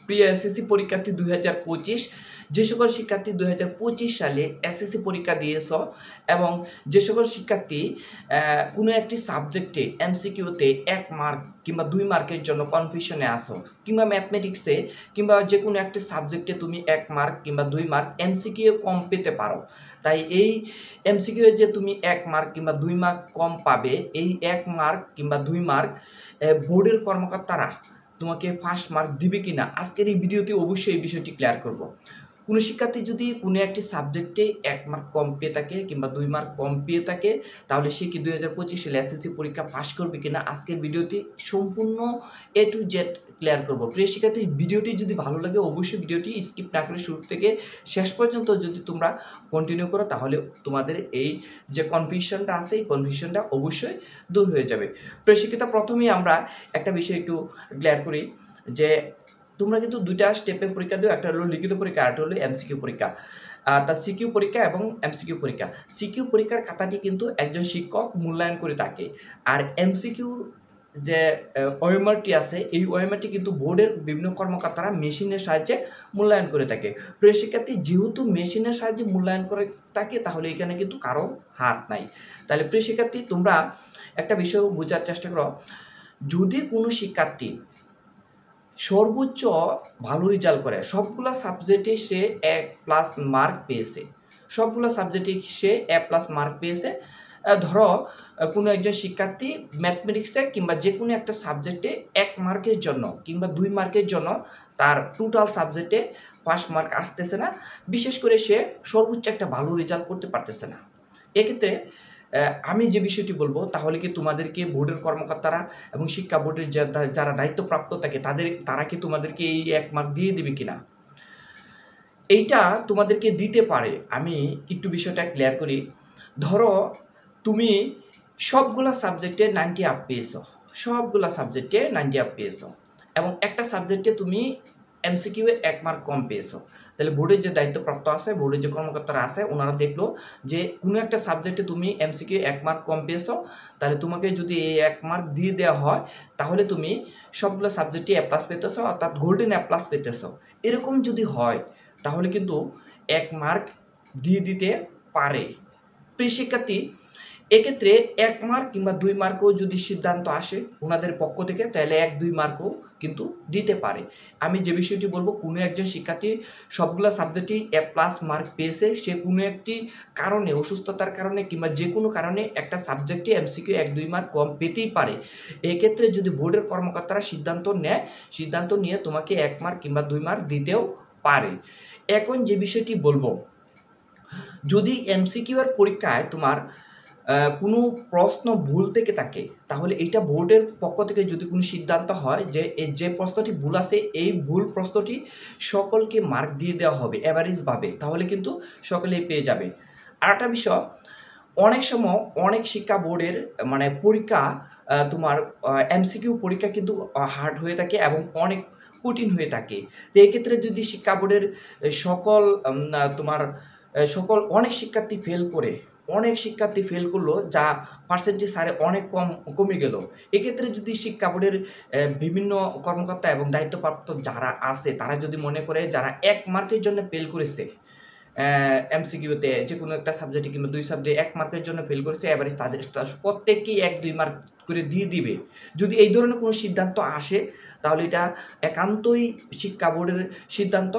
প্রিয় এসএসসি পরীক্ষার্থী 2025 যে সকল শিক্ষার্থী 2025 সালে এসএসসি পরীক্ষা দিয়েছ এবং যে সকল শিক্ষার্থী কোনো একটি সাবজেক্টে এমসিকিউতে 1 মার্ক কিংবা 2 মার্কের জন্য কনফিউশনে আসো কিংবা ম্যাথমেটিক্সে কিংবা যে কোনো একটি সাবজেক্টে তুমি 1 মার্ক কিংবা 2 মার্ক এমসিকিউ কম পেতে পারো, তাই এই এমসিকিউ যে তুমি 1 মার্ক কিংবা 2 মার্ক কম পাবে, এই 1 মার্ক কিংবা 2 মার্ক বোর্ডের কর্মকর্তারা তোমাকে ফার্স্ট মার্ক দিবে কিনা আজকের এই ভিডিওতে অবশ্যই এই বিষয়টি ক্লিয়ার করব। কোনো শিক্ষার্থী যদি কোনো একটি সাবজেক্টে 1 মার্ক কম পেয়ে থাকে কিংবা 2 মার্ক কম পেয়ে থাকে, তাহলে সে কি 2025 সালে এসএসসি পরীক্ষা পাস করবে কিনা আজকের ভিডিওতে সম্পূর্ণ A to Z ক্লিয়ার করব। প্রিয় শিক্ষার্থী, ভিডিওটি যদি ভালো লাগে অবশ্যই ভিডিওটি স্কিপ না করে শুরু থেকে শেষ পর্যন্ত যদি তোমরা কন্টিনিউ করো, তাহলে তোমাদের এই যে কনফিউশনটা আছে এই কনফিউশনটা অবশ্যই দূর হয়ে যাবে। প্রিয় শিক্ষার্থী, প্রথমেই আমরা একটা বিষয় একটু ক্লিয়ার করি যে তোমরা কিন্তু দুইটা স্টেপে পরীক্ষা দিও, একটা হলো লিখিত পরীক্ষা আর একটা হলো এমসিকিউ পরীক্ষা। তার সিকিউ পরীক্ষা এবং এমসিকিউ পরীক্ষা। সিকিউ পরীক্ষার খাতাটি কিন্তু একজন শিক্ষক মূল্যায়ন করে থাকে, আর এমসিকিউ যে ওএমআরটি আছে এই ওএমআরটি কিন্তু বোর্ডের বিভিন্ন কর্মকর্তারা মেশিনের সাহায্যে মূল্যায়ন করে থাকে। প্রিয় শিক্ষার্থী, যেহেতু মেশিনের সাহায্যে মূল্যায়ন করে থাকে তাহলে এখানে কিন্তু কারো হাত নাই। তাহলে প্রিয় শিক্ষার্থী, তোমরা একটা বিষয় বোঝার চেষ্টা করো, যদি কোনো শিক্ষার্থী সর্বোচ্চ ভালো রেজাল্ট করে, সবগুলো সাবজেক্টে সে A+ মার্ক পেয়েছে, সবগুলো সাবজেক্টে সে A+ মার্ক পেয়েছে, ধরো কোনো একজন শিক্ষার্থী ম্যাথমেটিক্সে কিংবা যে কোনো একটা সাবজেক্টে 1 মার্কের জন্য কিংবা 2 মার্কের জন্য তার টোটাল সাবজেক্টে 5 মার্ক আসতেছে না, বিশেষ করে সে সর্বোচ্চ একটা ভালো রেজাল্ট করতে পারতেছে না। এক্ষেত্রে আমি যে বিষয়টি বলবো, তাহলে কি তোমাদেরকে বোর্ডের কর্মকর্তারা এবং শিক্ষা বোর্ডের যারা দায়িত্বপ্রাপ্ত থাকে তারা কি তোমাদেরকে এই 1 মার্ক দিয়ে দিবে কিনা? এইটা তোমাদেরকে দিতে পারে। আমি একটু বিষয়টা ক্লিয়ার করি। ধরো তুমি সবগুলা সাবজেক্টে 90 আপ পেয়েছো, সবগুলা সাবজেক্টে 90 আপ পেয়েছো এবং একটা সাবজেক্টে তুমি এমসিকিউ 1 মার্ক কম পেয়েছো, তাহলে বোর্ডের যে দায়িত্বপ্রাপ্ত আছে, বোর্ডের যে কর্মকর্তারা আছে, ওনারা দেখলো যে কোনো একটা সাবজেক্টে তুমি এমসিকিউ 1 মার্ক কম পেয়েছো, তাহলে তোমাকে যদি এই 1 মার্ক দিয়ে দেওয়া হয় তাহলে তুমি সবগুলো সাবজেক্টে A+ পেতেছো, অর্থাৎ গোল্ডেন A+ পেতেছো। এরকম যদি হয় তাহলে কিন্তু 1 মার্ক দিয়ে দিতে পারে। প্রিয় শিক্ষার্থী, এক্ষেত্রে 1 মার্ক কিংবা 2 মার্কও যদি সিদ্ধান্ত আসে ওনাদের পক্ষ থেকে, তাহলে 1-2 মার্কও কিন্তু দিতে পারে। আমি যে বিষয়টি বলবো, কোনো একজন শিক্ষার্থী সবগুলো সাবজেক্টেই A+ মার্ক পেয়েছে, সে কোনো একটি কারণে, অসুস্থতার কারণে কিংবা যে কোনো কারণে একটা সাবজেক্টে এমসিকিউ 1-2 মার্ক কম পেতেই পারে। এক্ষেত্রে যদি বোর্ডের কর্মকর্তারা সিদ্ধান্ত নিয়ে তোমাকে 1 মার্ক কিংবা 2 মার্ক দিতেও পারে। এখন যে বিষয়টি বলবো, যদি এমসিকিউ এর পরীক্ষায় তোমার কোনো প্রশ্ন ভুল থেকে থাকে, তাহলে এইটা বোর্ডের পক্ষ থেকে যদি কোনো সিদ্ধান্ত হয় যে যে প্রশ্নটি ভুল আছে এই ভুল প্রশ্নটি সকলকে মার্ক দিয়ে দেওয়া হবে অ্যাভারেজভাবে, তাহলে কিন্তু সকলেই পেয়ে যাবে। আরেকটা বিষয়, অনেক সময় অনেক শিক্ষা বোর্ডের মানে পরীক্ষা তোমার এমসিকিউ পরীক্ষা কিন্তু হার্ড হয়ে থাকে এবং অনেক কঠিন হয়ে থাকে। তো এক্ষেত্রে যদি শিক্ষা বোর্ডের সকল অনেক শিক্ষার্থী ফেল করে, অনেক শিক্ষার্থী ফেল করলো, যা পার্সেন্টেজ হারে অনেক কমে গেল। এক্ষেত্রে যদি শিক্ষা বোর্ডের বিভিন্ন কর্মকর্তা এবং দায়িত্বপ্রাপ্ত যারা আছে তারা যদি মনে করে যারা 1 মার্কের জন্য ফেল করেছে এমসিকিউতে, যে কোনো একটা সাবজেক্টে কিংবা 2 সাবজেক্টে 1 মার্কের জন্য ফেল করেছে, এভারেজ তাদের প্রত্যেককেই 1-2 মার্ক করে দিয়ে দিবে। যদি এই ধরনের কোনো সিদ্ধান্ত আসে তাহলে এটা একান্তই শিক্ষা বোর্ডের সিদ্ধান্ত।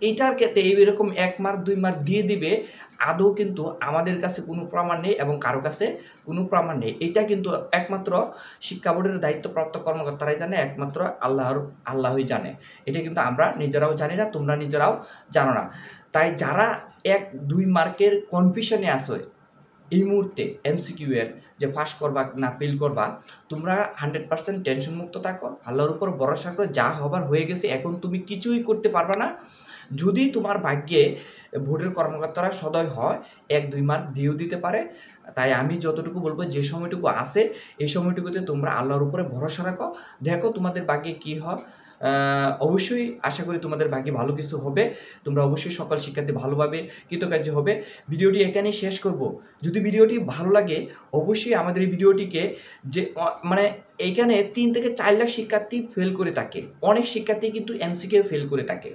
এইটার ক্ষেত্রে এইরকম 1 মার্ক 2 মার্ক দিয়ে দিবে, আদৌ কিন্তু আমাদের কাছে কোনো প্রমাণ নেই এবং কারো কাছে কোনো প্রমাণ নেই। এটা কিন্তু একমাত্র শিক্ষা বোর্ডের দায়িত্বপ্রাপ্ত কর্মকর্তারাই জানে, একমাত্র আল্লাহই জানে। এটা কিন্তু আমরা নিজেরাও জানি না, তোমরা নিজেরাও জানো না। তাই যারা 1-2 মার্কের কনফিউশনে আছো এই মুহূর্তে এমসিকিউ এর যে পাস করবা না ফেল করবা, তোমরা 100% টেনশন মুক্ত থাকো, আল্লাহর উপর ভরসা করে যা হবার হয়ে গেছে, এখন তুমি কিছুই করতে পারবা না। যদি তোমার ভাগ্যে বোর্ডের কর্মকর্তারা সদয় হয় 1-2 মার্ক দিয়েও দিতে পারে। তাই আমি যতটুকু বলবো, যে সময়টুকু আছে এই সময়টুকুতে তোমরা আল্লাহর উপরে ভরসা রাখো, দেখো তোমাদের ভাগ্যে কি হয়। অবশ্যই আশা করি তোমাদের ভাগ্যে ভালো কিছু হবে। তোমরা অবশ্যই সকল শিক্ষার্থী ভালোভাবে কৃতকার্য হবে। ভিডিওটি এখানেই শেষ করব। যদি ভিডিওটি ভালো লাগে অবশ্যই আমাদের এই ভিডিওটিকে যে মানে এইখানে 3 থেকে 4 লাখ শিক্ষার্থী ফেল করে থাকে। অনেক শিক্ষার্থী কিন্তু এমসিকিউ ফেল করে থাকে।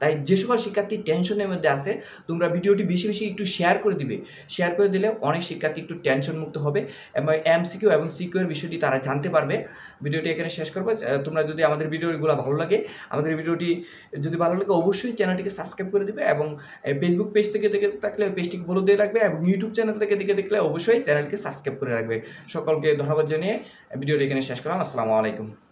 তাই যে সকল শিক্ষার্থী টেনশনের মধ্যে আছে তোমরা ভিডিওটি বেশি বেশি একটু শেয়ার করে দিবে। শেয়ার করে দিলে অনেক শিক্ষার্থী একটু টেনশন মুক্ত হবে এবং এমসিকিউ এবং সিকিউ এর বিষয়টি তারা জানতে পারবে। ভিডিওটি এখানে শেষ করব। তোমরা যদি আমাদের ভিডিওগুলো ভালো লাগে, আমাদের ভিডিওটি যদি ভালো লাগে অবশ্যই চ্যানেলটিকে সাবস্ক্রাইব করে দিবে এবং ফেসবুক পেজ থেকে দেখে থাকলে পেজটিকে ফলো দিয়ে রাখবে এবং ইউটিউব চ্যানেল থেকে দেখলে অবশ্যই চ্যানেলটিকে সাবস্ক্রাইব করে রাখবে। সকলকে ধন্যবাদ জানিয়ে ভিডিওটি এখানে শেষ করলাম। আসসালামু আলাইকুম।